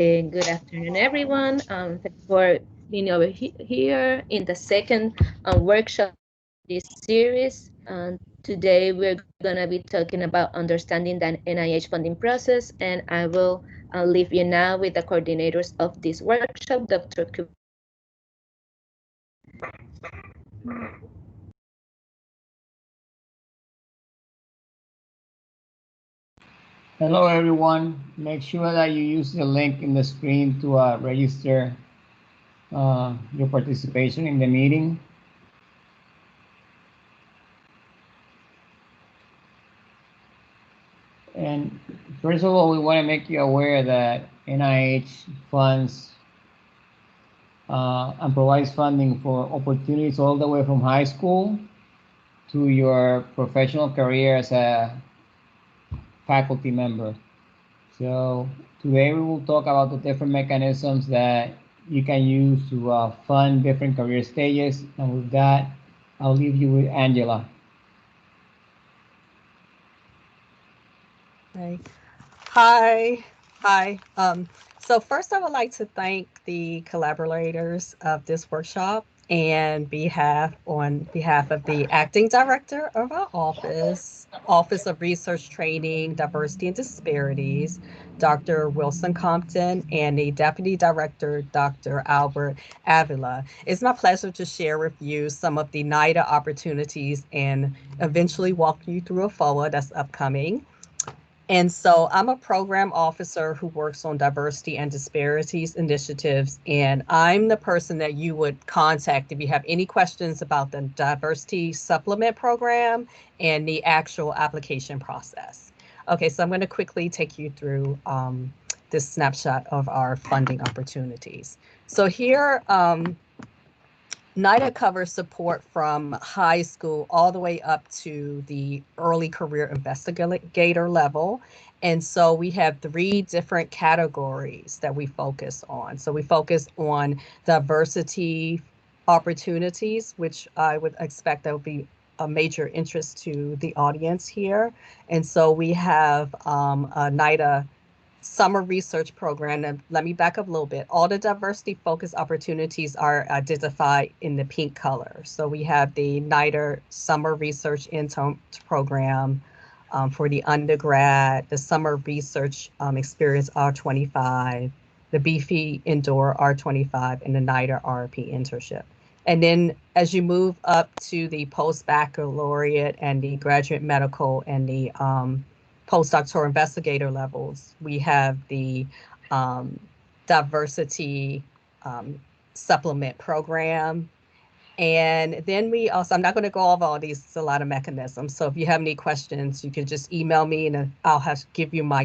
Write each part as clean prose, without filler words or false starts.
Good afternoon, everyone. Thanks for being over here in the second workshop of this series. Today, we're going to be talking about understanding the NIH funding process, and I will leave you now with the coordinators of this workshop, Dr. Hello everyone, make sure that you use the link in the screen to register your participation in the meeting. And first of all, we want to make you aware that NIH funds and provides funding for opportunities all the way from high school to your professional career as a faculty member. So today we will talk about the different mechanisms that you can use to fund different career stages. And with that, I'll leave you with Angela. Okay. Hi. So first I would like to thank the collaborators of this workshop and on behalf of the acting director of our Office of Research Training, Diversity and Disparities, Dr. Wilson Compton, and the deputy director, Dr. Albert Avila. It's my pleasure to share with you some of the NIDA opportunities and eventually walk you through a FOA that's upcoming. And so I'm a program officer who works on diversity and disparities initiatives, and I'm the person that you would contact if you have any questions about the diversity supplement program and the actual application process. Okay, so I'm going to quickly take you through this snapshot of our funding opportunities. So here, NIDA covers support from high school all the way up to the early career investigator level. And so we have 3 different categories that we focus on. So we focus on diversity opportunities, which I would expect that would be a major interest to the audience here. And so we have a NIDA summer research program. And let me back up a little bit. All the diversity focused opportunities are identified in the pink color. So we have the NIDA summer research intern program for the undergrad, the summer research experience R25, the BFE indoor R25, and the NIDA RP internship. And then as you move up to the post-baccalaureate and the graduate medical and the postdoctoral investigator levels, we have the diversity supplement program. And then we also, I'm not going to go over all these, it's a lot of mechanisms. So if you have any questions, you can just email me and I'll give you my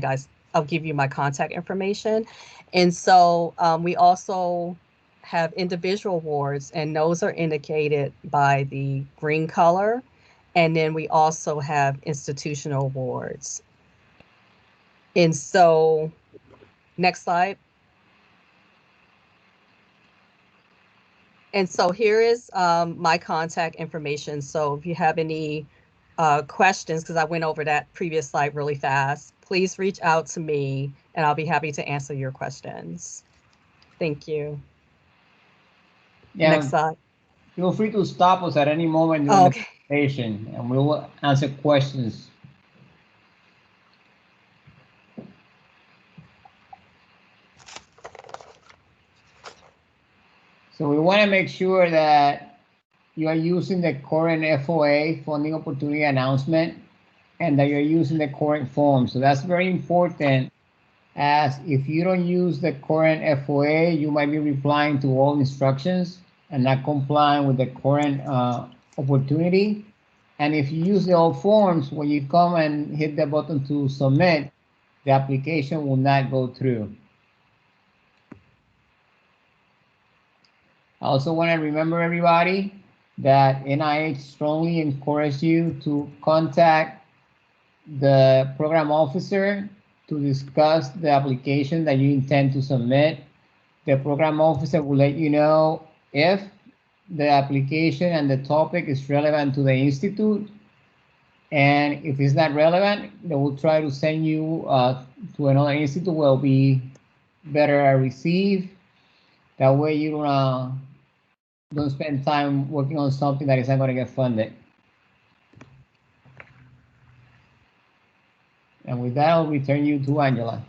contact information. And so we also have individual awards, and those are indicated by the green color. And then we also have institutional awards. And so, next slide. And so here is my contact information. So if you have any questions, because I went over that previous slide really fast, please reach out to me and I'll be happy to answer your questions. Thank you. Yeah, next slide. Feel free to stop us at any moment during the presentation and we will answer questions. So we want to make sure that you are using the current FOA, Funding Opportunity Announcement, and that you're using the current form. So that's very important, as if you don't use the current FOA, you might be replying to all instructions and not complying with the current opportunity. And if you use the old forms, when you come and hit the button to submit, the application will not go through. I also want to remember everybody that NIH strongly encourages you to contact the program officer to discuss the application that you intend to submit. The program officer will let you know if the application and the topic is relevant to the institute. And if it's not relevant, they will try to send you to another institute where it'll be better receive. That way you don't spend time working on something that isn't going to get funded. And with that, I'll return you to Angela.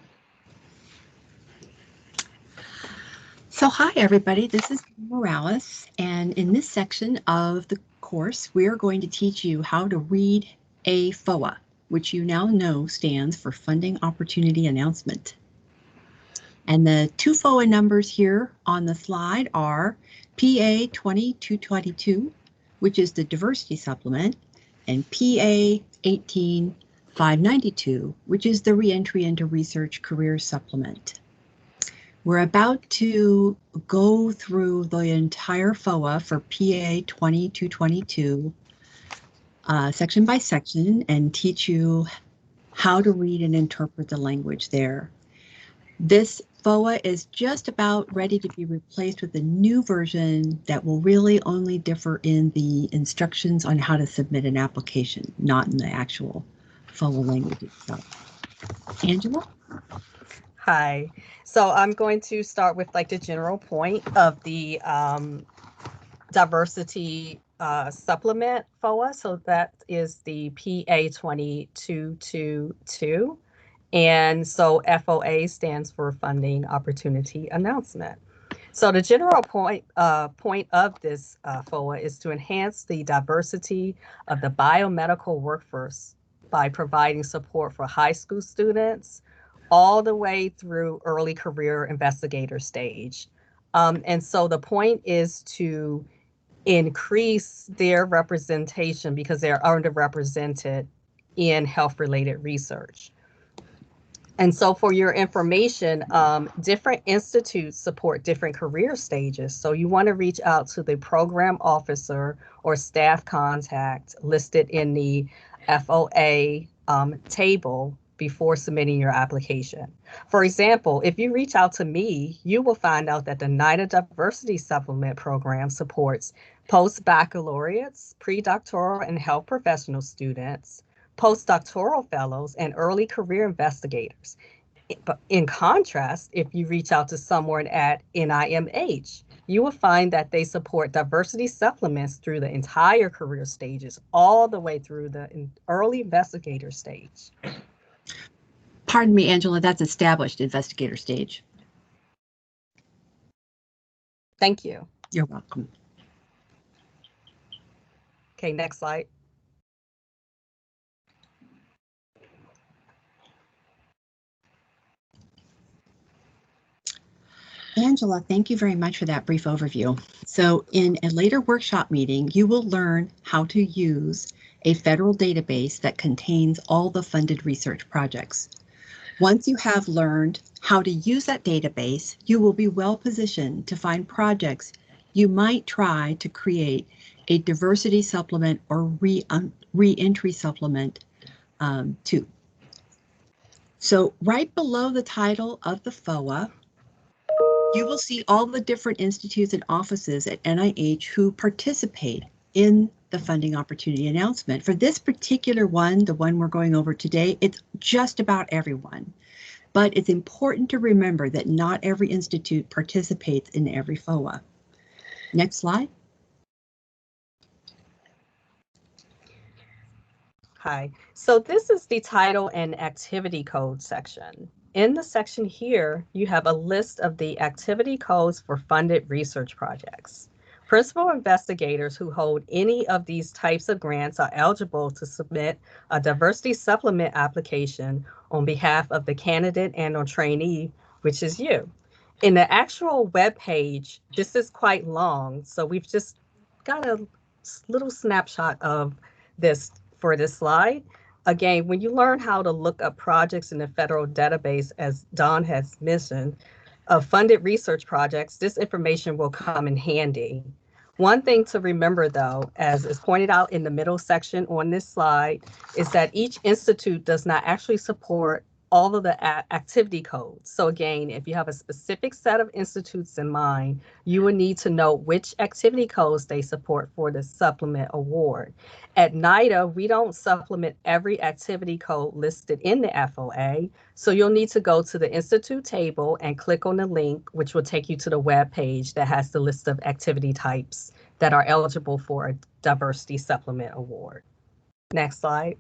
So hi, everybody. This is Morales. And in this section of the course, we are going to teach you how to read a FOA, which you now know stands for Funding Opportunity Announcement. And the two FOA numbers here on the slide are PA 2222, which is the Diversity Supplement, and PA 18592, which is the Reentry into Research Career Supplement. We're about to go through the entire FOA for PA 2222, section by section, and teach you how to read and interpret the language there. This FOA is just about ready to be replaced with a new version that will really only differ in the instructions on how to submit an application, not in the actual FOA language itself. Angela? Hi. So I'm going to start with like the general point of the diversity supplement FOA. So that is the PA 2222. And so FOA stands for Funding Opportunity Announcement. So the general point of this FOA is to enhance the diversity of the biomedical workforce by providing support for high school students all the way through early career investigator stage. And so the point is to increase their representation because they're underrepresented in health-related research. And so for your information, different institutes support different career stages. So you want to reach out to the program officer or staff contact listed in the FOA table before submitting your application. For example, if you reach out to me, you will find out that the NIDA Diversity Supplement Program supports post-baccalaureates, pre-doctoral and health professional students, postdoctoral fellows, and early career investigators. But in contrast, if you reach out to someone at NIMH, you will find that they support diversity supplements through the entire career stages, all the way through the early investigator stage. Pardon me, Angela, that's established investigator stage. Thank you. You're welcome. Okay, next slide. Angela, thank you very much for that brief overview. So in a later workshop meeting, you will learn how to use a federal database that contains all the funded research projects. Once you have learned how to use that database, you will be well positioned to find projects you might try to create a diversity supplement or re-entry supplement to. So right below the title of the FOA, you will see all the different institutes and offices at NIH who participate in the funding opportunity announcement. For this particular one, the one we're going over today, it's just about everyone. But it's important to remember that not every institute participates in every FOA. Next slide. Hi. So this is the title and activity code section. In the section here, you have a list of the activity codes for funded research projects. Principal investigators who hold any of these types of grants are eligible to submit a diversity supplement application on behalf of the candidate and or trainee, which is you. In the actual web page, this is quite long, so we've just got a little snapshot of this for this slide. Again, when you learn how to look up projects in the federal database, as Don has mentioned, of funded research projects, this information will come in handy. One thing to remember, though, as is pointed out in the middle section on this slide, is that each institute does not actually support all of the activity codes. So again, if you have a specific set of institutes in mind, you would need to know which activity codes they support for the supplement award. At NIDA, we don't supplement every activity code listed in the FOA, so you'll need to go to the institute table and click on the link, which will take you to the web page that has the list of activity types that are eligible for a diversity supplement award. Next slide.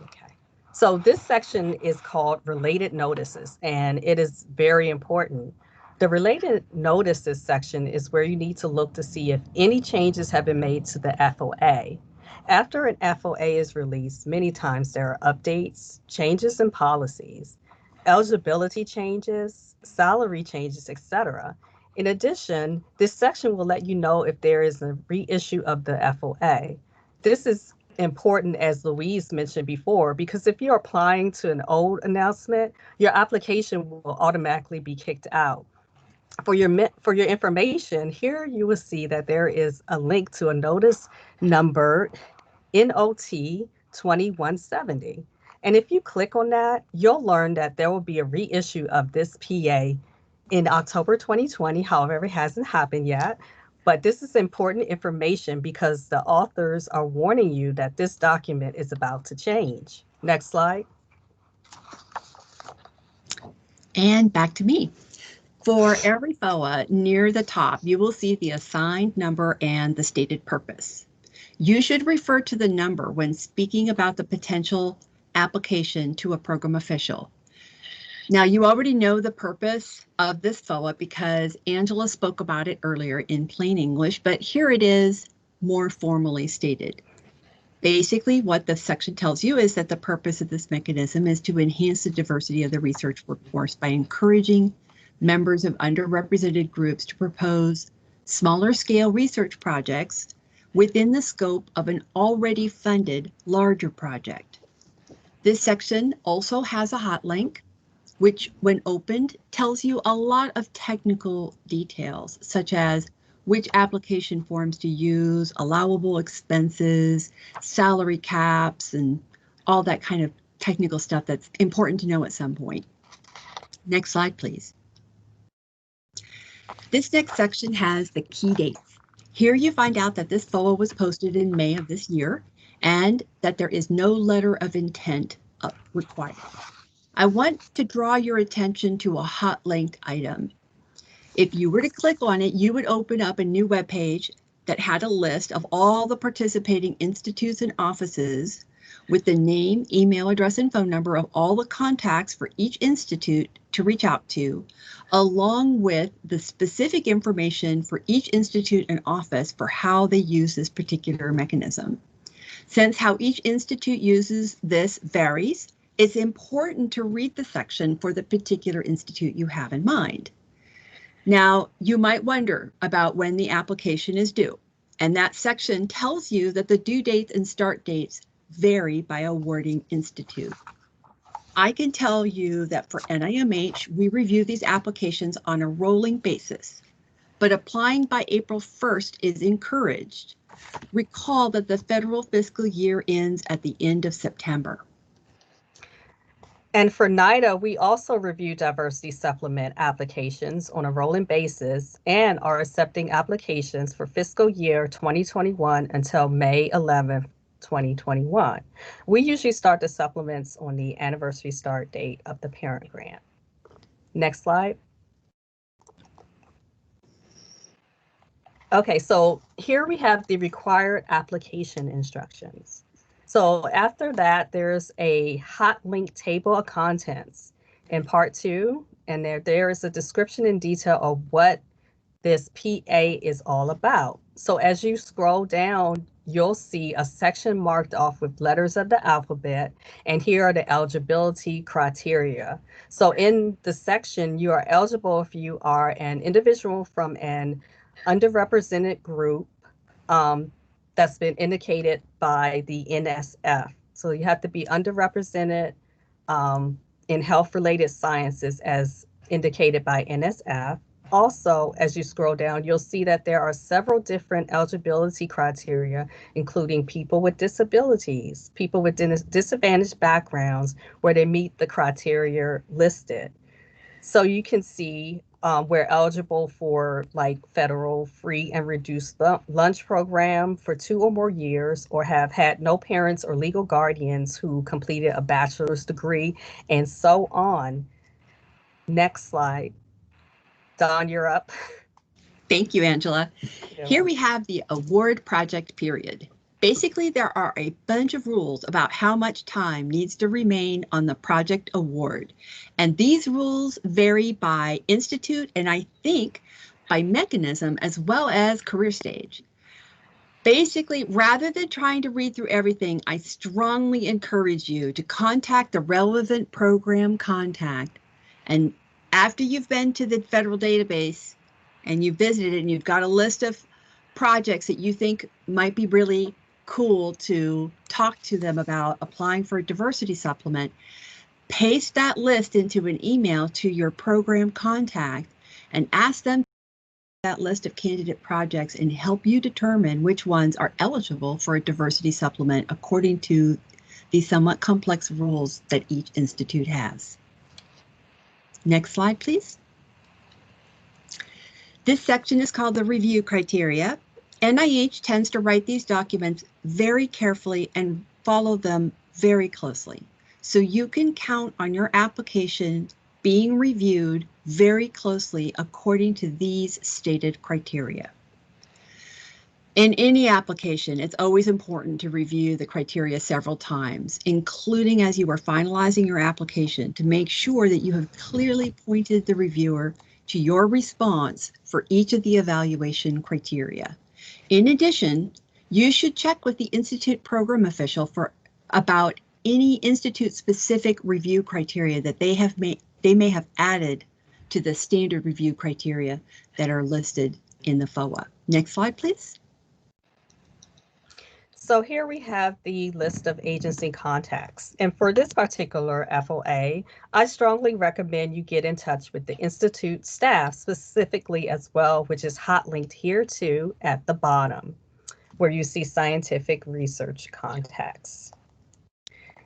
Okay. So this section is called related notices, and it is very important. The related notices section is where you need to look to see if any changes have been made to the FOA. After an FOA is released, many times there are updates, changes in policies, eligibility changes, salary changes, etc. In addition, this section will let you know if there is a reissue of the FOA. This is important, as Louise mentioned before, because if you're applying to an old announcement, your application will automatically be kicked out. For your information, here you will see that there is a link to a notice number NOT 2170. And if you click on that, you'll learn that there will be a reissue of this PA in October 2020. However, it hasn't happened yet. But this is important information because the authors are warning you that this document is about to change. Next slide. And back to me. For every FOA, near the top, you will see the assigned number and the stated purpose. You should refer to the number when speaking about the potential application to a program official. Now, you already know the purpose of this FOA because Angela spoke about it earlier in plain English, but here it is more formally stated. Basically, what the section tells you is that the purpose of this mechanism is to enhance the diversity of the research workforce by encouraging members of underrepresented groups to propose smaller scale research projects within the scope of an already funded larger project. This section also has a hot link, which when opened tells you a lot of technical details, such as which application forms to use, allowable expenses, salary caps, and all that kind of technical stuff that's important to know at some point. Next slide, please. This next section has the key dates. Here you find out that this FOA was posted in May of this year and that there is no letter of intent required. I want to draw your attention to a hot linked item. If you were to click on it, you would open up a new web page that had a list of all the participating institutes and offices with the name, email address, and phone number of all the contacts for each institute to reach out to, along with the specific information for each institute and office for how they use this particular mechanism. Since how each institute uses this varies, it's important to read the section for the particular institute you have in mind. Now, you might wonder about when the application is due, and that section tells you that the due dates and start dates vary by awarding institute. I can tell you that for NIMH, we review these applications on a rolling basis, but applying by April 1st is encouraged. Recall that the federal fiscal year ends at the end of September. And for NIDA, we also review diversity supplement applications on a rolling basis and are accepting applications for fiscal year 2021 until May 11th, 2021. We usually start the supplements on the anniversary start date of the parent grant. Next slide. Okay, so here we have the required application instructions. So after that, there's a hot link table of contents in part 2, and there is a description in detail of what this PA is all about. So as you scroll down, you'll see a section marked off with letters of the alphabet, and here are the eligibility criteria. So in the section, you are eligible if you are an individual from an underrepresented group that's been indicated by the NSF. So you have to be underrepresented in health-related sciences as indicated by NSF. Also, as you scroll down, you'll see that there are several different eligibility criteria, including people with disabilities, people with disadvantaged backgrounds, where they meet the criteria listed. So you can see we're eligible for like federal free and reduced lunch program for 2 or more years, or have had no parents or legal guardians who completed a bachelor's degree, and so on. Next slide. Dawn, you're up. Thank you, Angela. Yeah. Here we have the award project period. Basically, there are a bunch of rules about how much time needs to remain on the project award. And these rules vary by institute and I think by mechanism as well as career stage. Basically, rather than trying to read through everything, I strongly encourage you to contact the relevant program contact. And after you've been to the federal database and you've visited it and you've got a list of projects that you think might be really cool to talk to them about applying for a diversity supplement, paste that list into an email to your program contact and ask them that list of candidate projects and help you determine which ones are eligible for a diversity supplement according to the somewhat complex rules that each institute has. Next slide, please. This section is called the review criteria. NIH tends to write these documents very carefully and follow them very closely. So you can count on your application being reviewed very closely according to these stated criteria. In any application, it's always important to review the criteria several times, including as you are finalizing your application, to make sure that you have clearly pointed the reviewer to your response for each of the evaluation criteria. In addition, you should check with the Institute program official about any institute-specific review criteria that they may have added to the standard review criteria that are listed in the FOA. Next slide, please. So here we have the list of agency contacts. And for this particular FOA, I strongly recommend you get in touch with the Institute staff specifically as well, which is hot linked here too at the bottom, where you see scientific research contacts.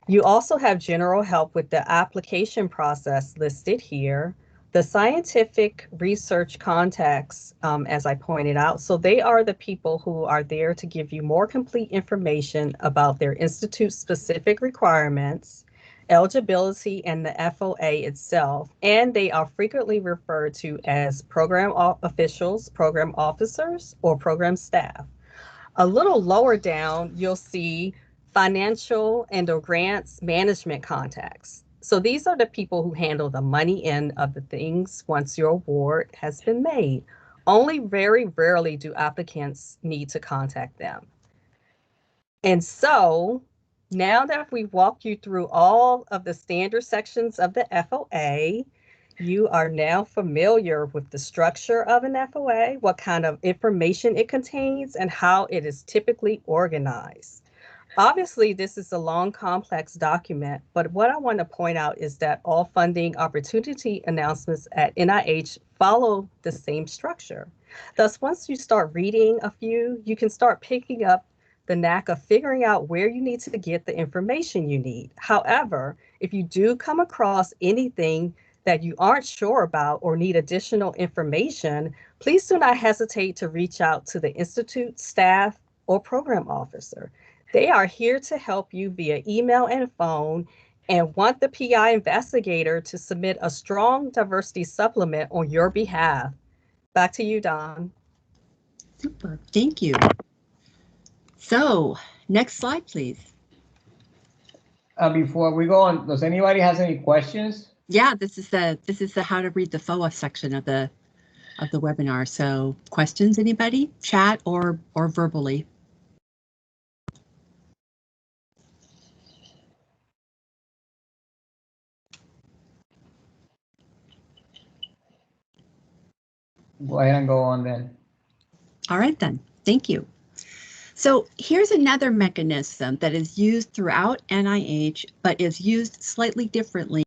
You also have general help with the application process listed here. The scientific research contacts, as I pointed out, so they are the people who are there to give you more complete information about their institute-specific requirements, eligibility, and the FOA itself, and they are frequently referred to as program officials, program officers, or program staff. A little lower down, you'll see financial and/or grants management contacts. So these are the people who handle the money end of the things once your award has been made. Only very rarely do applicants need to contact them. And so now that we've walked you through all of the standard sections of the FOA, you are now familiar with the structure of an FOA, what kind of information it contains, and how it is typically organized. Obviously, this is a long, complex document, but what I want to point out is that all funding opportunity announcements at NIH follow the same structure. Thus, once you start reading a few, you can start picking up the knack of figuring out where you need to get the information you need. However, if you do come across anything that you aren't sure about or need additional information, please do not hesitate to reach out to the Institute staff or program officer. They are here to help you via email and phone and want the PI investigator to submit a strong diversity supplement on your behalf. Back to you, Dawn. Super, thank you. So, next slide, please. Before we go on, does anybody has any questions? Yeah, this is the how to read the FOA section of the webinar. So, questions, anybody? Chat or verbally? Go ahead and go on then. All right then, thank you. So here's another mechanism that is used throughout NIH, but is used slightly differently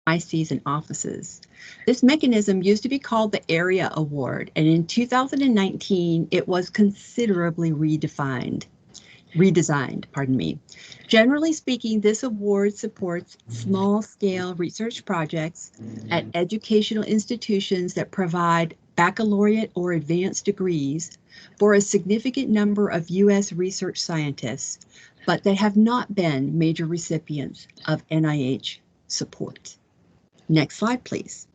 ICs and offices. This mechanism used to be called the Area Award, and in 2019, it was considerably redesigned. Generally speaking, this award supports small-scale research projects at educational institutions that provide baccalaureate or advanced degrees for a significant number of U.S. research scientists, but that have not been major recipients of NIH support. Next slide, please.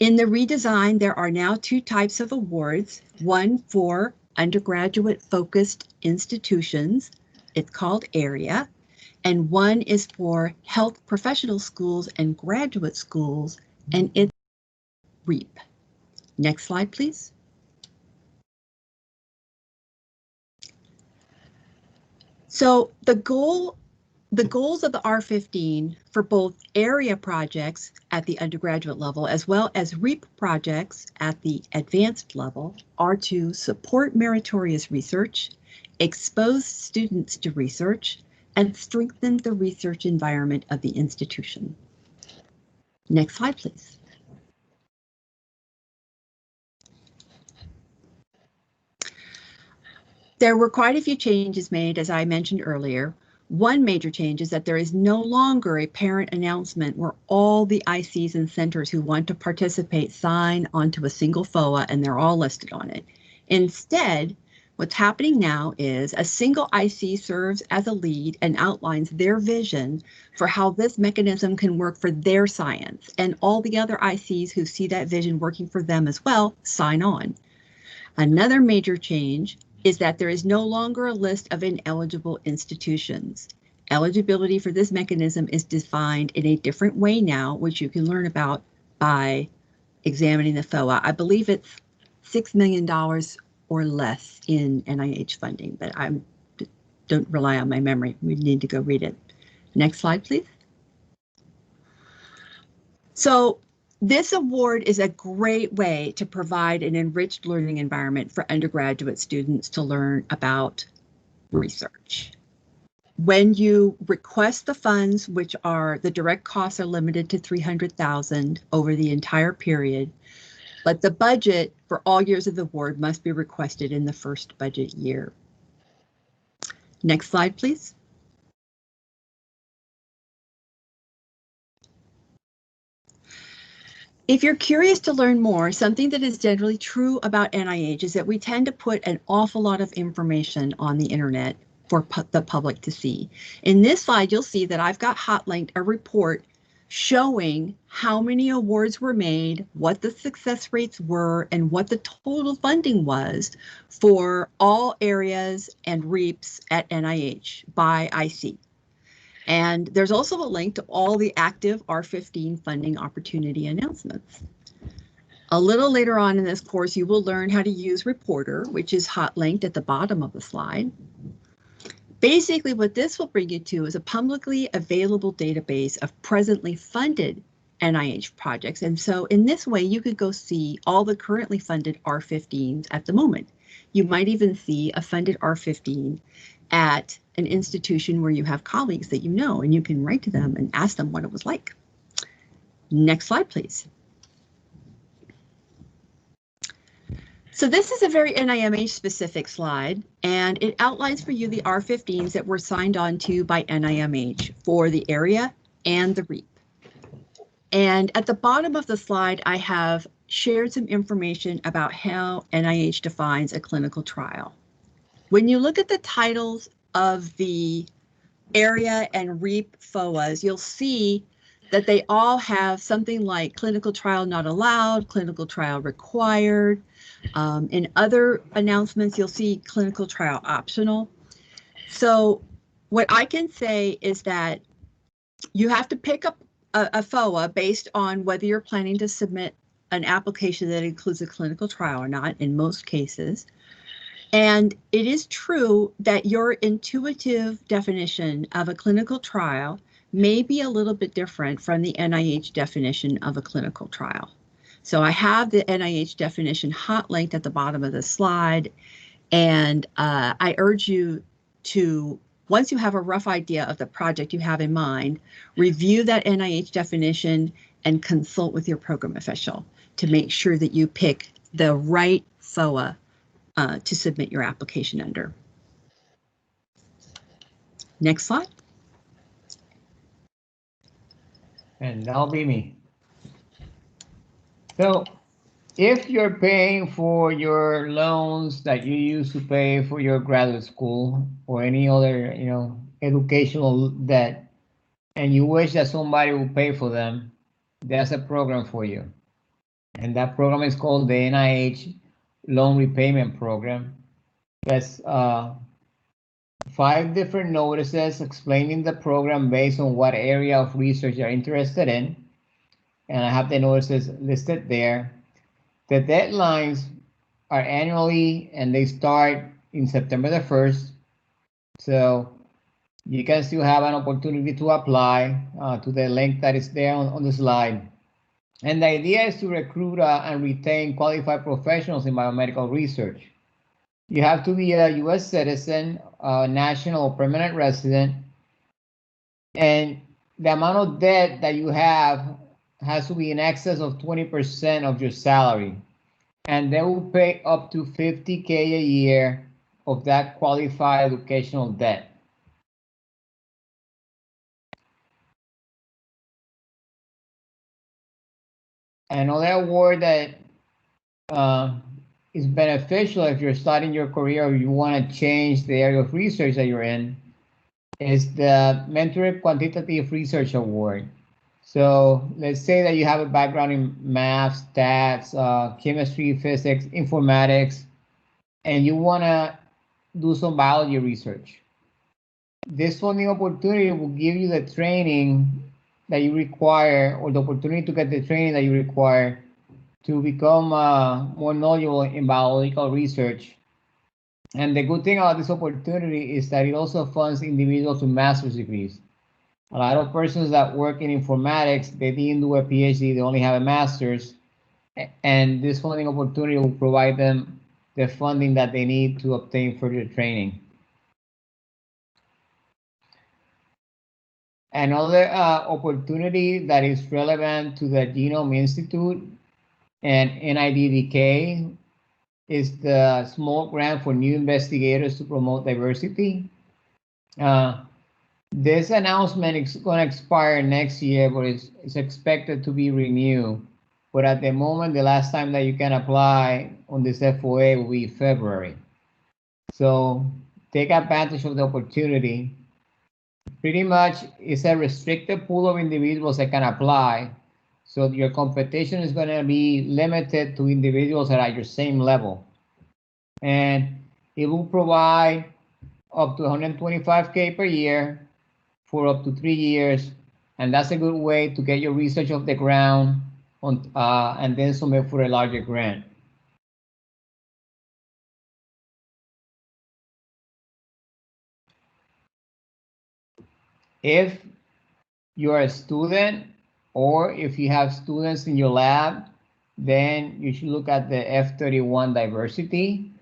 In the redesign, there are now two types of awards, one for undergraduate-focused institutions, it's called Area, and one is for health professional schools and graduate schools, and it's REAP. Next slide, please. So the goals of the R15 for both area projects at the undergraduate level as well as REAP projects at the advanced level are to support meritorious research, expose students to research, and strengthen the research environment of the institution. Next slide, please. There were quite a few changes made, as I mentioned earlier. One major change is that there is no longer a parent announcement where all the ICs and centers who want to participate sign onto a single FOA and they're all listed on it. Instead, what's happening now is a single IC serves as a lead and outlines their vision for how this mechanism can work for their science, and all the other ICs who see that vision working for them as well sign on. Another major change is that there is no longer a list of ineligible institutions. Eligibility for this mechanism is defined in a different way now, which you can learn about by examining the FOA. I believe it's $6 million or less in NIH funding, but I don't rely on my memory. We need to go read it. Next slide, please. So this award is a great way to provide an enriched learning environment for undergraduate students to learn about research. When you request the funds, which are the direct costs are limited to $300,000 over the entire period, but the budget for all years of the award must be requested in the first budget year. Next slide, please. If you're curious to learn more, something that is generally true about NIH is that we tend to put an awful lot of information on the internet for the public to see. In this slide, you'll see that I've got hot linked a report showing how many awards were made, what the success rates were, and what the total funding was for all areas and REAPs at NIH by IC. And there's also a link to all the active R15 funding opportunity announcements. A little later on in this course, you will learn how to use Reporter, which is hot linked at the bottom of the slide. Basically, what this will bring you to is a publicly available database of presently funded NIH projects. And so in this way, you could go see all the currently funded R15s at the moment. You might even see a funded R15 at an institution where you have colleagues that you know, and you can write to them and ask them what it was like. Next slide, please. So this is a very NIMH specific slide, and it outlines for you the R15s that were signed on to by NIMH for the area and the REAP. And at the bottom of the slide, I have shared some information about how NIH defines a clinical trial. When you look at the titles of the area and REAP FOAs, you'll see that they all have something like clinical trial not allowed, clinical trial required. In other announcements, you'll see clinical trial optional. So what I can say is that you have to pick up a FOA based on whether you're planning to submit an application that includes a clinical trial or not, in most cases. And it is true that your intuitive definition of a clinical trial may be a little bit different from the NIH definition of a clinical trial. So I have the NIH definition hot linked at the bottom of the slide, and I urge you to once you have a rough idea of the project you have in mind, review that NIH definition and consult with your program official to make sure that you pick the right FOA to submit your application under. Next slide. And that'll be me. So if you're paying for your loans that you use to pay for your graduate school or any other, educational debt, and you wish that somebody will pay for them, there's a program for you. And that program is called the NIH Loan Repayment Program. That's 5 different notices explaining the program based on what area of research you're interested in. And I have the notices listed there. The deadlines are annually and they start in September the 1st. So you can still have an opportunity to apply to the link that is there on the slide. And the idea is to recruit and retain qualified professionals in biomedical research. You have to be a U.S. citizen, national or permanent resident, and the amount of debt that you have has to be in excess of 20% of your salary. And they will pay up to $50K a year of that qualified educational debt. Another award that is beneficial if you're starting your career or you want to change the area of research that you're in is the Mentor Quantitative Research Award. So let's say that you have a background in math, stats, chemistry, physics, informatics, and you want to do some biology research. This funding opportunity will give you the training that you require, or the opportunity to get the training that you require to become more knowledgeable in biological research. And the good thing about this opportunity is that it also funds individuals with master's degrees. A lot of persons that work in informatics, they didn't do a PhD, they only have a master's. And this funding opportunity will provide them the funding that they need to obtain further training. Another opportunity that is relevant to the Genome Institute and NIDDK is the small grant for new investigators to promote diversity. This announcement is going to expire next year, but it's expected to be renewed. But at the moment, the last time that you can apply on this FOA will be February. So take advantage of the opportunity. Pretty much, it's a restricted pool of individuals that can apply. So your competition is going to be limited to individuals that are at your same level. And it will provide up to $125K per year for up to 3 years. And that's a good way to get your research off the ground and then submit for a larger grant. If you're a student or if you have students in your lab, then you should look at the F31 diversity.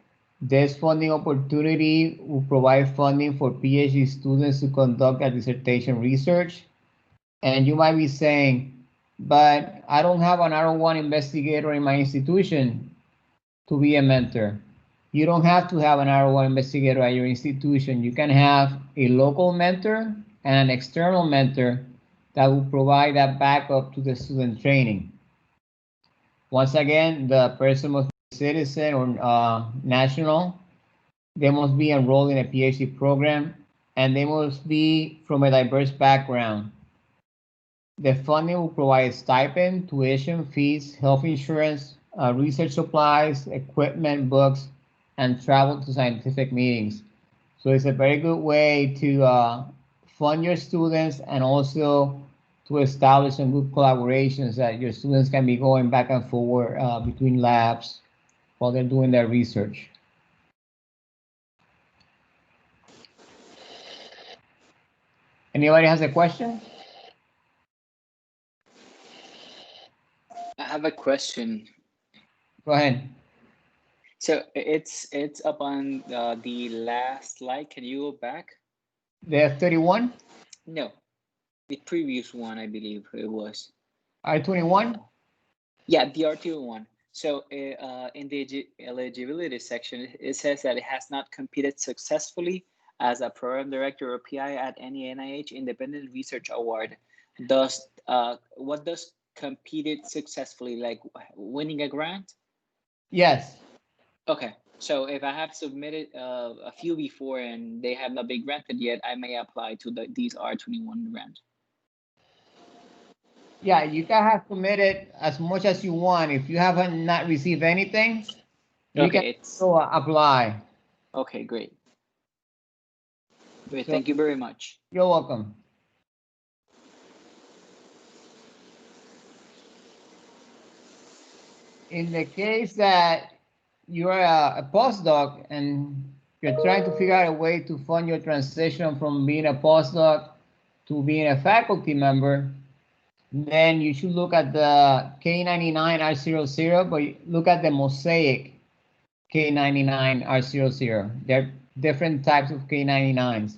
This funding opportunity will provide funding for PhD students to conduct a dissertation research. And you might be saying, but I don't have an R1 investigator in my institution to be a mentor. You don't have to have an R1 investigator at your institution. You can have a local mentor and an external mentor that will provide that backup to the student training. Once again, the person must be a citizen or national. They must be enrolled in a PhD program, and they must be from a diverse background. The funding will provide stipend, tuition, fees, health insurance, research supplies, equipment, books, and travel to scientific meetings. So it's a very good way to fund your students and also to establish some good collaborations that your students can be going back and forward between labs while they're doing their research. Anybody has a question? I have a question. Go ahead. So it's up on the last slide. Can you go back? The F31? No, the previous one, I believe it was. I-21? Yeah, the R21. So in the eligibility section, it says that it has not competed successfully as a program director or PI at any NIH Independent Research Award. What does competed successfully, like winning a grant? Yes. Okay, so if I have submitted a few before and they have not been granted yet, I may apply to these R21 grants. Yeah, you can have submitted as much as you want. If you haven't not received anything, you can still apply. Okay, great. Great, So, thank you very much. You're welcome. In the case that you're a postdoc and you're trying to figure out a way to fund your transition from being a postdoc to being a faculty member, then you should look at the K99R00, but look at the Mosaic K99R00. There are different types of K99s.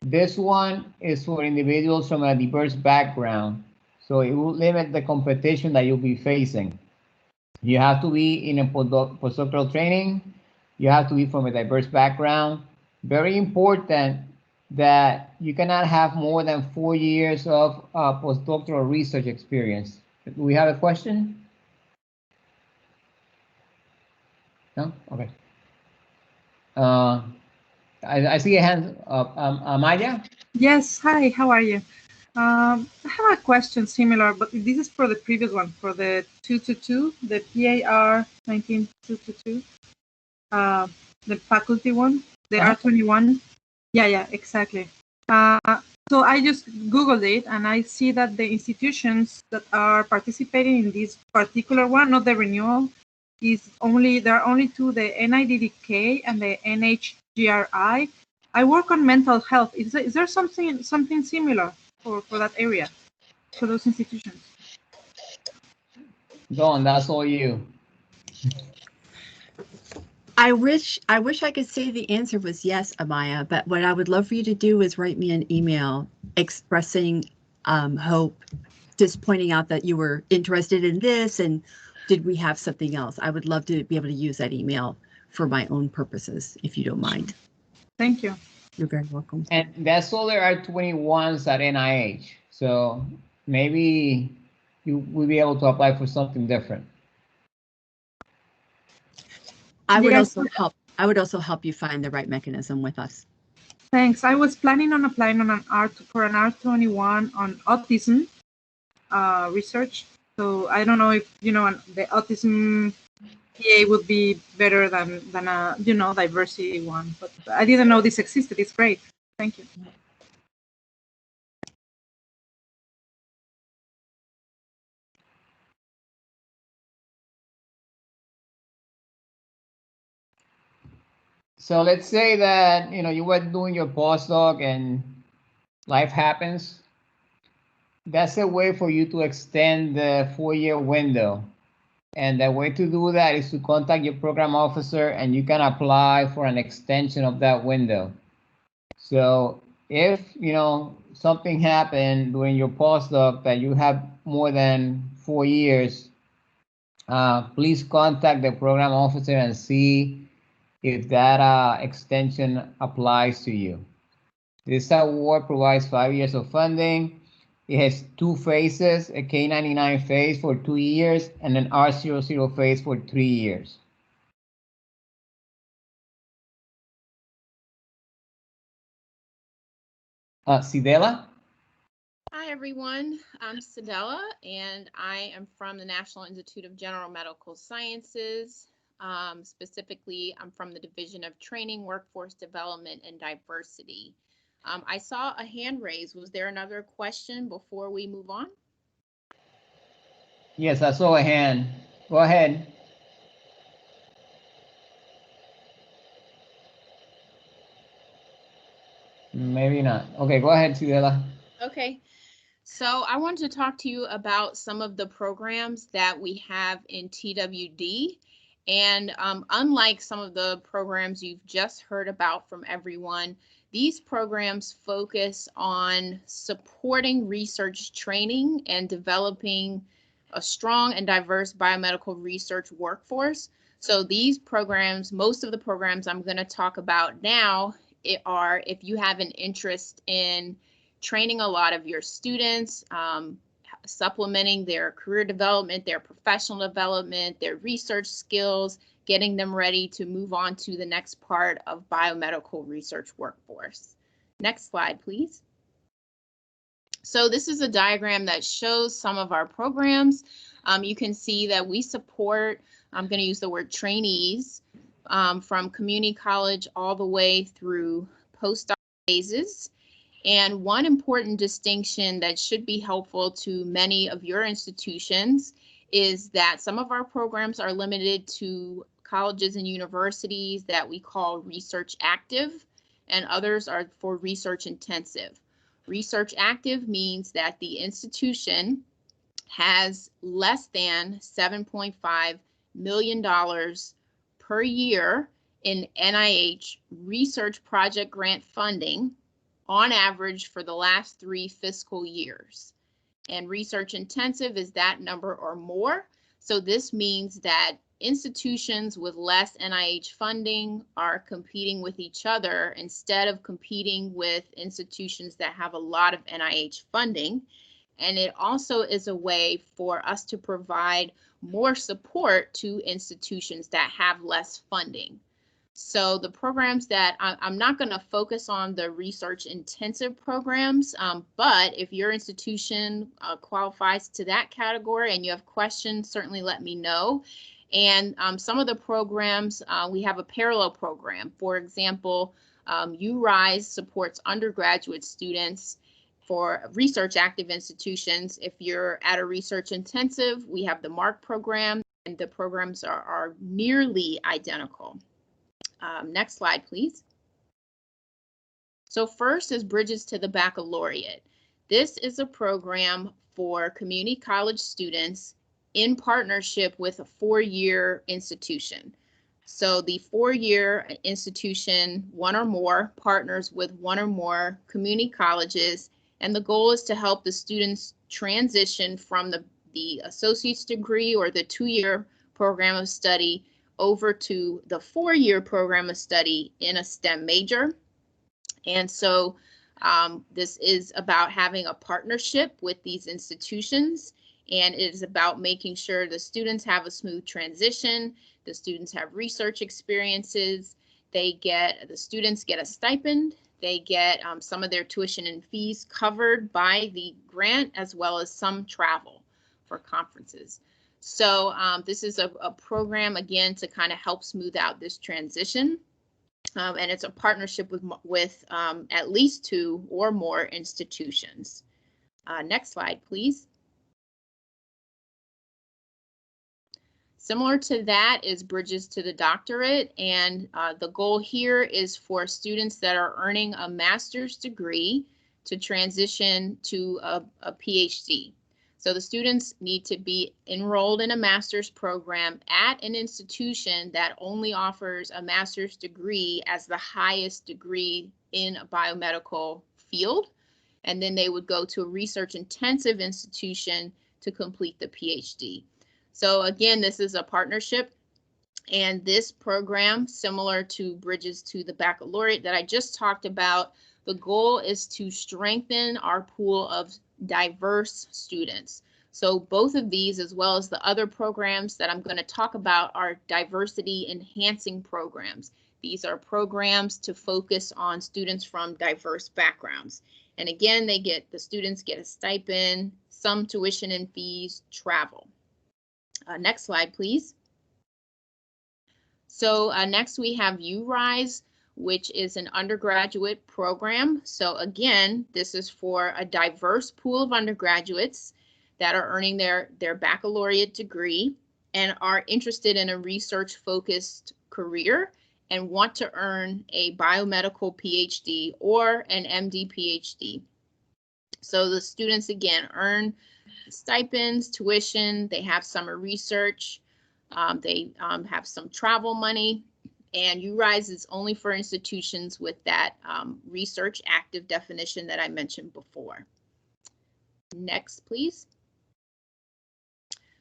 This one is for individuals from a diverse background, so it will limit the competition that you'll be facing. You have to be in a postdoctoral training. You have to be from a diverse background. Very important that you cannot have more than 4 years of postdoctoral research experience. Do we have a question? No? Okay. I see a hand up. Amaya? Yes, hi, how are you? I have a question similar, but this is for the previous one, for the 222, the PAR 19222, the faculty one, the R21. Yeah, exactly. So I just Googled it and I see that the institutions that are participating in this particular one, not the renewal, there are only two, the NIDDK and the NHGRI. I work on mental health. Is there something similar for that area, for those institutions? Dawn, that's all you. I wish I could say the answer was yes, Amaya, but what I would love for you to do is write me an email expressing hope, just pointing out that you were interested in this and did we have something else. I would love to be able to use that email for my own purposes, if you don't mind. Thank you. You're very welcome. And that's all there are 21s at NIH. So maybe you will be able to apply for something different. I would also help you find the right mechanism with us. Thanks. I was planning on applying on an R21 on autism research. So I don't know if the autism PA would be better than a diversity one. But I didn't know this existed. It's great. Thank you. So let's say that you were doing your postdoc and life happens. That's a way for you to extend the 4-year window. And the way to do that is to contact your program officer and you can apply for an extension of that window. So if something happened during your postdoc that you have more than 4 years, please contact the program officer and see if that extension applies to you. This award provides 5 years of funding. It has 2 phases, a K99 phase for 2 years and an R00 phase for 3 years. Sidela? Hi, everyone. I'm Sidela, and I am from the National Institute of General Medical Sciences. Specifically, I'm from the Division of Training, Workforce Development, and Diversity. I saw a hand raised. Was there another question before we move on? Yes, I saw a hand. Go ahead. Maybe not. Okay, go ahead, Sidela. Okay. So I wanted to talk to you about some of the programs that we have in TWD. And unlike some of the programs you've just heard about from everyone, These programs focus on supporting research training and developing a strong and diverse biomedical research workforce. So these programs, most of the programs I'm going to talk about now are if you have an interest in training a lot of your students, supplementing their career development, their professional development, their research skills, getting them ready to move on to the next part of biomedical research workforce. Next slide, please. So this is a diagram that shows some of our programs. You can see that we support, I'm going to use the word trainees, from community college all the way through postdoc phases. And one important distinction that should be helpful to many of your institutions is that some of our programs are limited to colleges and universities that we call research active, and others are for research intensive. Research active means that the institution has less than $7.5 million per year in NIH research project grant funding on average for the last 3 fiscal years. And research intensive is that number or more. So this means that institutions with less NIH funding are competing with each other instead of competing with institutions that have a lot of NIH funding. And it also is a way for us to provide more support to institutions that have less funding. So the programs that I'm not going to focus on the research intensive programs, but if your institution qualifies to that category and you have questions, certainly let me know. And some of the programs, we have a parallel program. For example, URISE supports undergraduate students for research active institutions. If you're at a research intensive, we have the MARC program, and the programs are nearly identical. Next slide, please. So first is Bridges to the Baccalaureate. This is a program for community college students in partnership with a 4-year institution. So the 4-year institution, one or more, partners with one or more community colleges, and the goal is to help the students transition from the associate's degree or the 2-year program of study over to the 4-year program of study in a STEM major. And so this is about having a partnership with these institutions, and it is about making sure the students have a smooth transition, the students have research experiences, the students get a stipend, they get some of their tuition and fees covered by the grant, as well as some travel for conferences. So this is a program, again, to kind of help smooth out this transition. And it's a partnership with at least 2 or more institutions. Next slide, please. Similar to that is Bridges to the Doctorate, and the goal here is for students that are earning a master's degree to transition to a PhD. So the students need to be enrolled in a master's program at an institution that only offers a master's degree as the highest degree in a biomedical field. And then they would go to a research intensive institution to complete the PhD. So again, this is a partnership, and this program, similar to Bridges to the Baccalaureate that I just talked about, the goal is to strengthen our pool of diverse students. So both of these, as well as the other programs that I'm going to talk about, are diversity enhancing programs. These are programs to focus on students from diverse backgrounds. And again, the students get a stipend, some tuition and fees, travel. Next slide, please. So next we have URISE, which is an undergraduate program. So again, this is for a diverse pool of undergraduates that are earning their baccalaureate degree and are interested in a research-focused career and want to earn a biomedical PhD or an MD PhD. So the students, again, earn stipends, tuition, they have summer research, they have some travel money, And URISE is only for institutions with that research active definition that I mentioned before. Next, please.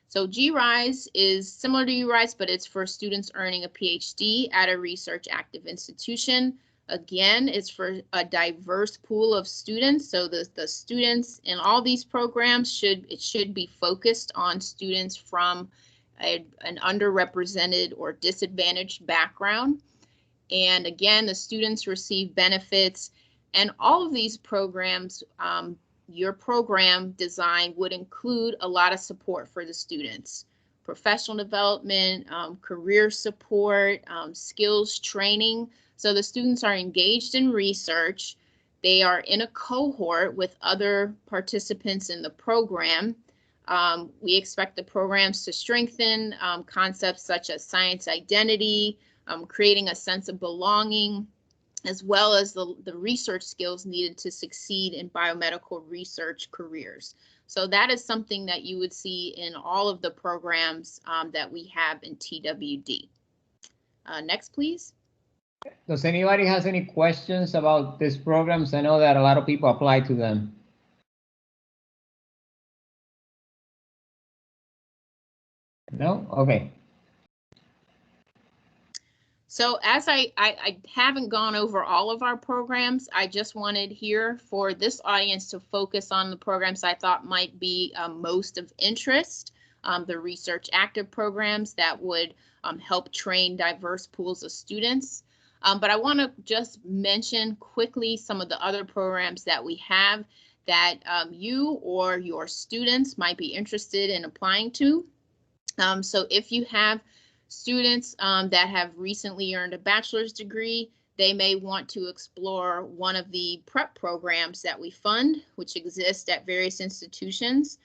So GRISE is similar to URISE, but it's for students earning a PhD at a research active institution. Again, it's for a diverse pool of students. So the students in all these programs should be focused on students from an underrepresented or disadvantaged background. And again, the students receive benefits, and all of these programs, your program design would include a lot of support for the students. Professional development, career support, skills training. So the students are engaged in research. They are in a cohort with other participants in the program. We expect the programs to strengthen concepts such as science identity, creating a sense of belonging, as well as the research skills needed to succeed in biomedical research careers. So that is something that you would see in all of the programs that we have in TWD. Next, please. Does anybody has any questions about these programs? I know that a lot of people apply to them. No? Okay. So as I haven't gone over all of our programs, I just wanted here for this audience to focus on the programs I thought might be most of interest, the research active programs that would help train diverse pools of students. But I want to just mention quickly some of the other programs that we have that you or your students might be interested in applying to. So if you have students that have recently earned a bachelor's degree, they may want to explore one of the prep programs that we fund, which exist at various institutions.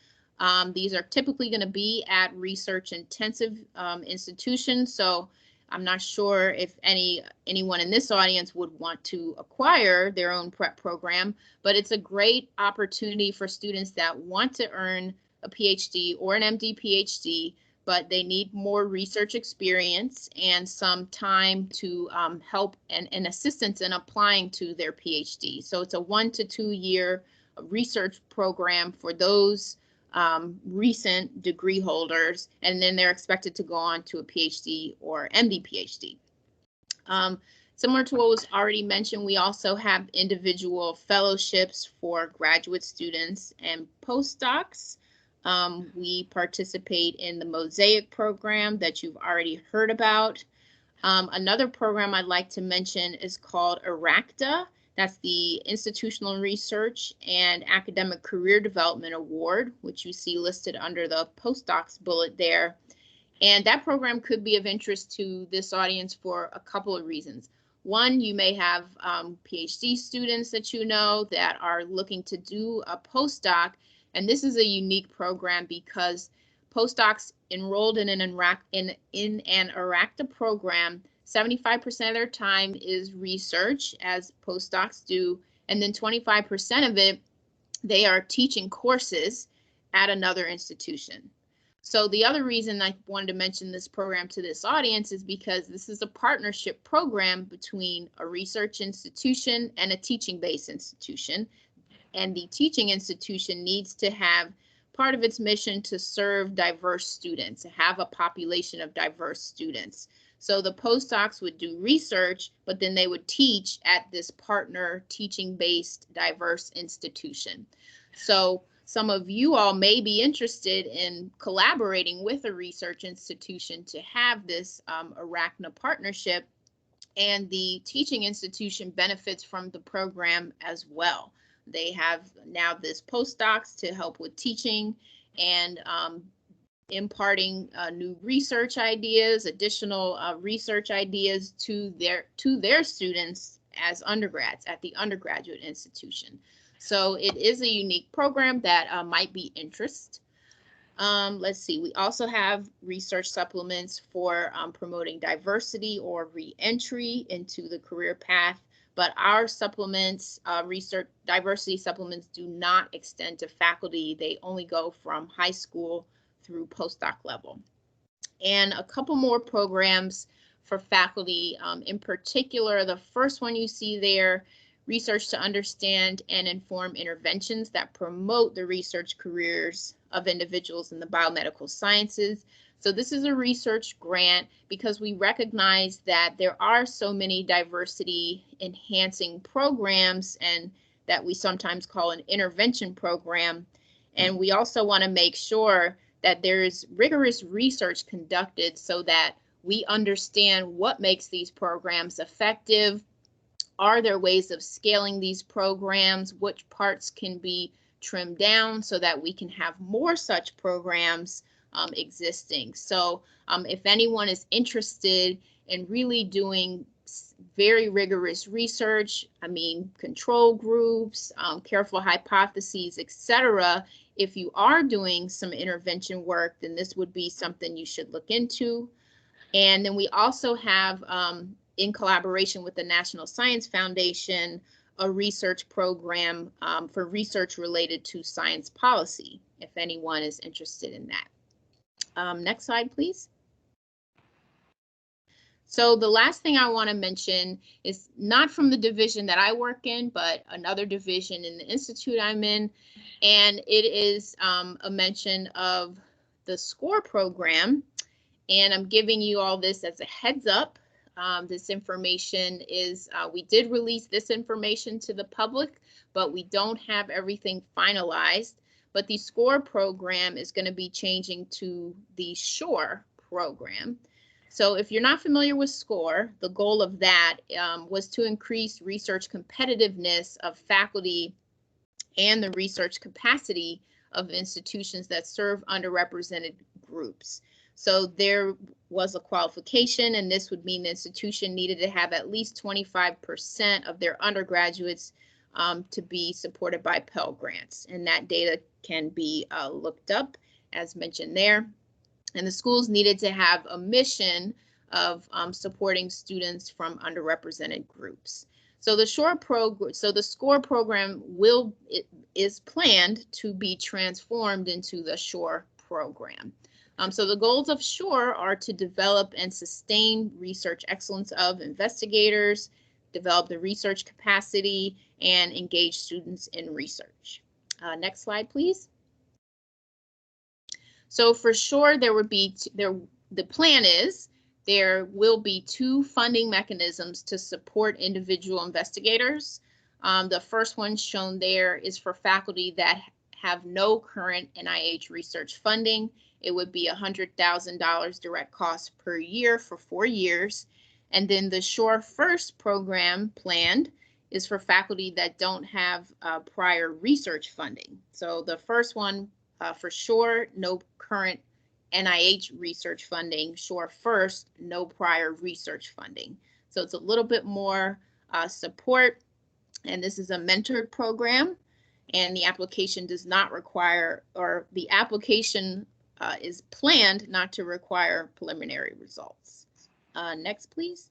These are typically going to be at research intensive institutions. So I'm not sure if anyone in this audience would want to acquire their own prep program, but it's a great opportunity for students that want to earn a PhD or an MD PhD, but they need more research experience and some time to help and assistance in applying to their PhD. So it's a 1 to 2 year research program for those recent degree holders, and then they're expected to go on to a PhD or MD PhD. Similar to what was already mentioned, we also have individual fellowships for graduate students and postdocs. We participate in the Mosaic program that you've already heard about. Another program I'd like to mention is called IRACTA. That's the Institutional Research and Academic Career Development Award, which you see listed under the postdocs bullet there. And that program could be of interest to this audience for a couple of reasons. One, you may have PhD students that you know that are looking to do a postdoc. And this is a unique program because postdocs enrolled in an IRACTA program, 75% of their time is research, as postdocs do, and then 25% of it, they are teaching courses at another institution. So the other reason I wanted to mention this program to this audience is because this is a partnership program between a research institution and a teaching-based institution. And the teaching institution needs to have part of its mission to serve diverse students, to have a population of diverse students. So the postdocs would do research, but then they would teach at this partner teaching-based diverse institution. So some of you all may be interested in collaborating with a research institution to have this IRACTA partnership, and the teaching institution benefits from the program as well. They have now this postdocs to help with teaching and imparting new research ideas, additional research ideas to their students as undergrads at the undergraduate institution. So it is a unique program that might be interest. Let's see, we also have research supplements for promoting diversity or re-entry into the career path. But our supplements, research diversity supplements, do not extend to faculty. They only go from high school through postdoc level. And a couple more programs for faculty. In particular, the first one you see there, research to understand and inform interventions that promote the research careers of individuals in the biomedical sciences. So this is a research grant because we recognize that there are so many diversity enhancing programs, and that we sometimes call an intervention program. And we also want to make sure that there's rigorous research conducted so that we understand what makes these programs effective. Are there ways of scaling these programs? Which parts can be trimmed down so that we can have more such programs existing? So if anyone is interested in really doing very rigorous research, I mean, control groups, careful hypotheses, etc., if you are doing some intervention work, then this would be something you should look into. And then we also have, in collaboration with the National Science Foundation, a research program for research related to science policy, if anyone is interested in that. Next slide, please. So the last thing I want to mention is not from the division that I work in, but another division in the institute I'm in. And it is a mention of the SCORE program. And I'm giving you all this as a heads up. This information is, we did release this information to the public, but we don't have everything finalized. But the SCORE program is going to be changing to the SURE program. So if you're not familiar with SCORE, the goal of that was to increase research competitiveness of faculty and the research capacity of institutions that serve underrepresented groups. So there was a qualification, and this would mean the institution needed to have at least 25% of their undergraduates to be supported by Pell Grants. And that data can be looked up, as mentioned there. And the schools needed to have a mission of supporting students from underrepresented groups. So the SCORE program is planned to be transformed into the SURE program. So the goals of SURE are to develop and sustain research excellence of investigators, develop the research capacity, and engage students in research. Next slide, please. So for SURE, the plan is there will be 2 funding mechanisms to support individual investigators. The first one shown there is for faculty that have no current NIH research funding. It would be $100,000 direct cost per year for 4 years. And then the SURE First program planned is for faculty that don't have prior research funding. So the first one for SURE, no current NIH research funding. SURE First, no prior research funding. So it's a little bit more support. And this is a mentored program. And the application does not require, or the application is planned not to require preliminary results. Next, please.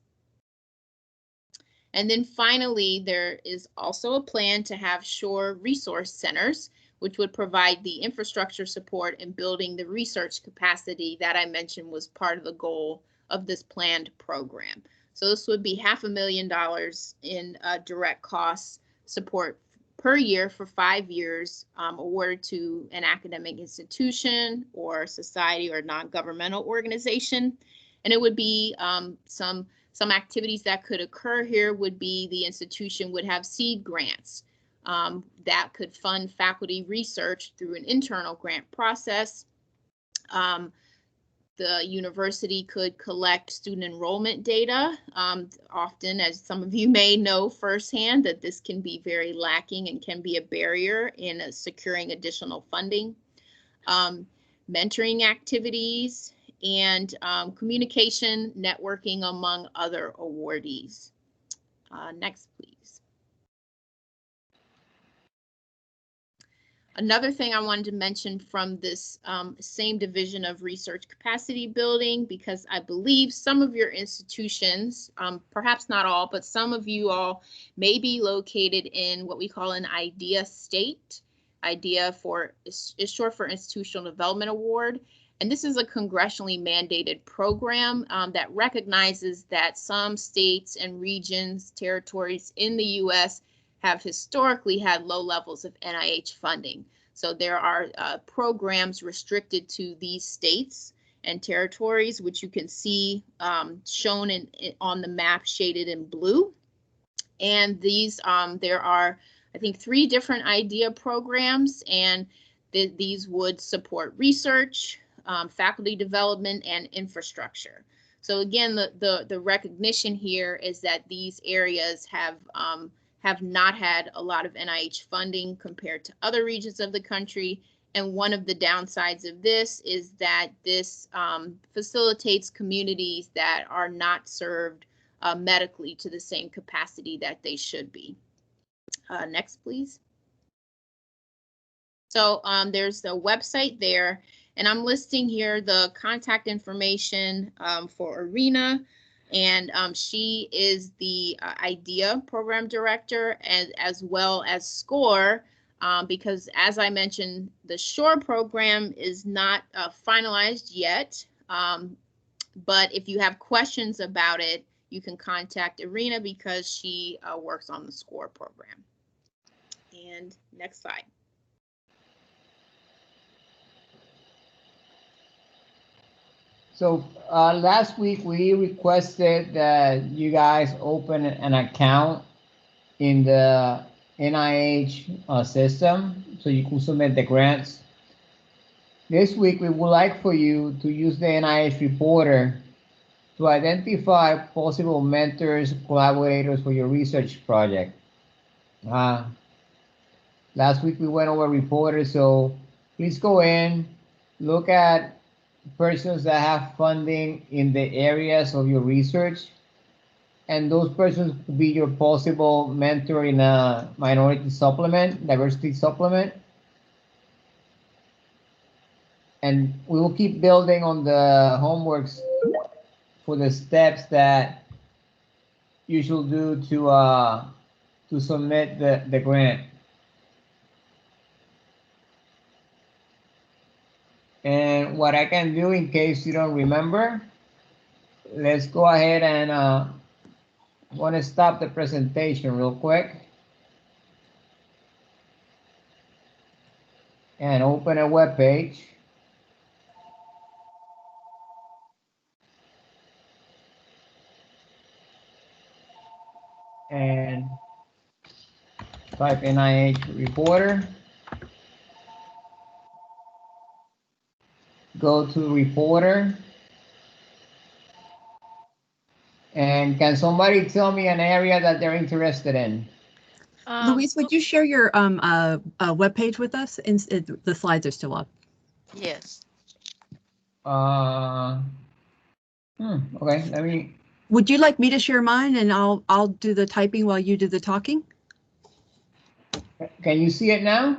And then finally, there is also a plan to have SURE resource centers, which would provide the infrastructure support in building the research capacity that I mentioned was part of the goal of this planned program. So this would be $500,000 in direct costs support per year for 5 years, awarded to an academic institution or society or non-governmental organization. And it would be some activities that could occur here would be the institution would have seed grants that could fund faculty research through an internal grant process. The university could collect student enrollment data. Often, as some of you may know firsthand, that this can be very lacking and can be a barrier in securing additional funding. Mentoring activities and communication, networking among other awardees. Next, please. Another thing I wanted to mention from this same division of research capacity building, because I believe some of your institutions, perhaps not all, but some of you all may be located in what we call an IDEA state. IDEA is short for Institutional Development Award. And this is a congressionally mandated program that recognizes that some states and regions, territories in the U.S. have historically had low levels of NIH funding. So there are programs restricted to these states and territories, which you can see shown on the map shaded in blue. And these, there are, I think, 3 different IDEA programs, and these would support research, faculty development, and infrastructure. So again, the recognition here is that these areas have not had a lot of NIH funding compared to other regions of the country. And one of the downsides of this is that this facilitates communities that are not served medically to the same capacity that they should be. Next, please. So there's the website there, and I'm listing here the contact information for Irina, and she is the IDEA program director, and as well as SCORE, because as I mentioned, the SHORE program is not finalized yet, but if you have questions about it, you can contact Irina because she works on the SCORE program. And next slide. So last week we requested that you guys open an account in the NIH system so you can submit the grants. This week we would like for you to use the NIH reporter to identify possible mentors, collaborators for your research project. Last week we went over reporters, so please go in, look at persons that have funding in the areas of your research, and those persons will be your possible mentor in a minority supplement, diversity supplement. And we will keep building on the homeworks for the steps that you should do to submit the grant. And what I can do in case you don't remember, let's go ahead and I want to stop the presentation real quick and open a web page. And type NIH reporter. Go to reporter. And can somebody tell me an area that they're interested in? Louise, would you share your web page with us? The slides are still up. Yes. Okay, let me. Would you like me to share mine and I'll do the typing while you do the talking? Can you see it now?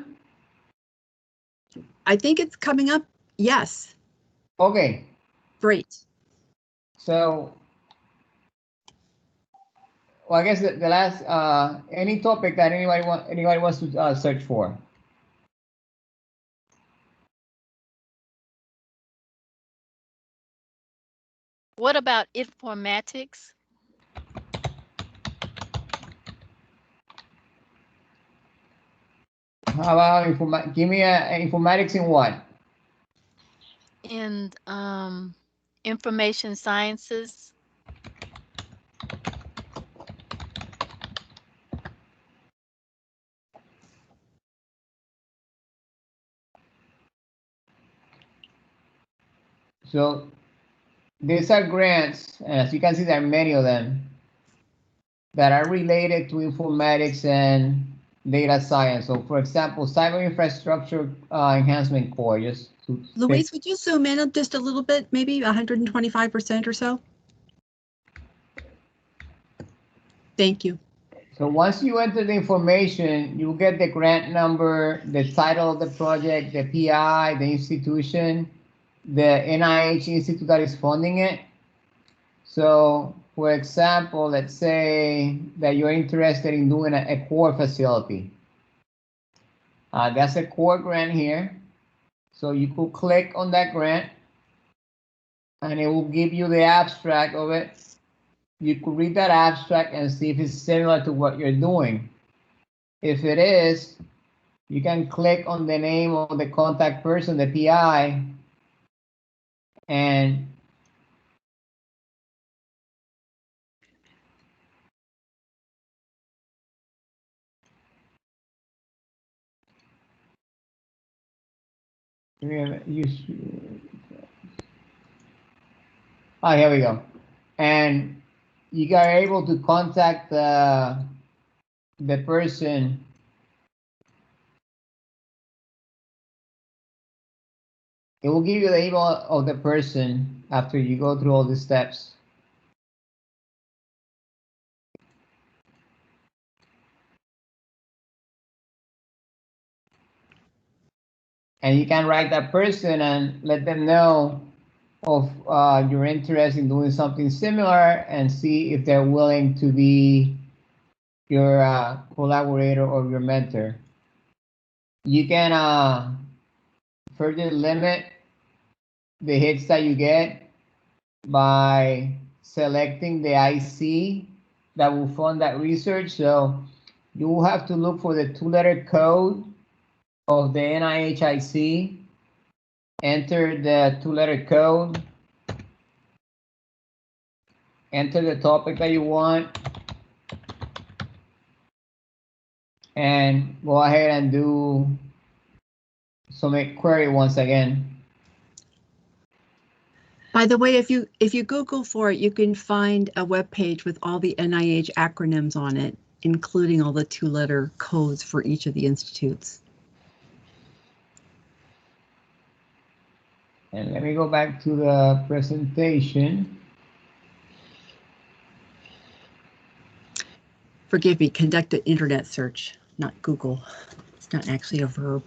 I think it's coming up. Yes. Okay. Great. So, well, I guess the last any topic that anybody wants to search for. What about informatics? How about give me informatics in what? In information sciences. So these are grants, and as you can see, there are many of them that are related to informatics and data science. So for example, cyber infrastructure enhancement core. Louise, would you zoom in just a little bit, maybe 125% or so? Thank you. So once you enter the information, you get the grant number, the title of the project, the PI, the institution, the NIH institute that is funding it. So for example, let's say that you're interested in doing a core facility. That's a core grant here. So you could click on that grant and it will give you the abstract of it. You could read that abstract and see if it's similar to what you're doing. If it is, you can click on the name of the contact person, the PI, and here we go. And you are able to contact the person. It will give you the email of the person after you go through all the steps. And you can write that person and let them know of your interest in doing something similar and see if they're willing to be your collaborator or your mentor. You can further limit the hits that you get by selecting the IC that will fund that research. So you will have to look for the 2-letter code of the NIH, enter the 2-letter code, enter the topic that you want, and go ahead and do submit query once again. By the way, if you Google for it, you can find a web page with all the NIH acronyms on it, including all the 2-letter codes for each of the institutes. And let me go back to the presentation. Forgive me, conduct an internet search, not Google. It's not actually a verb.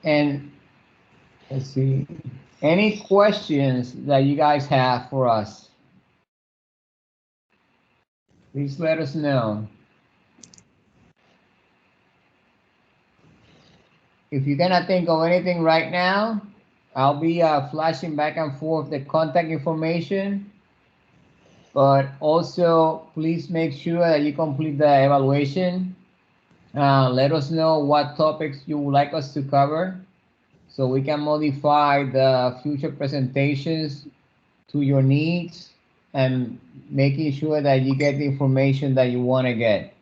And let's see, any questions that you guys have for us? Please let us know. If you cannot think of anything right now, I'll be flashing back and forth the contact information. But also, please make sure that you complete the evaluation. Let us know what topics you would like us to cover so we can modify the future presentations to your needs and making sure that you get the information that you want to get.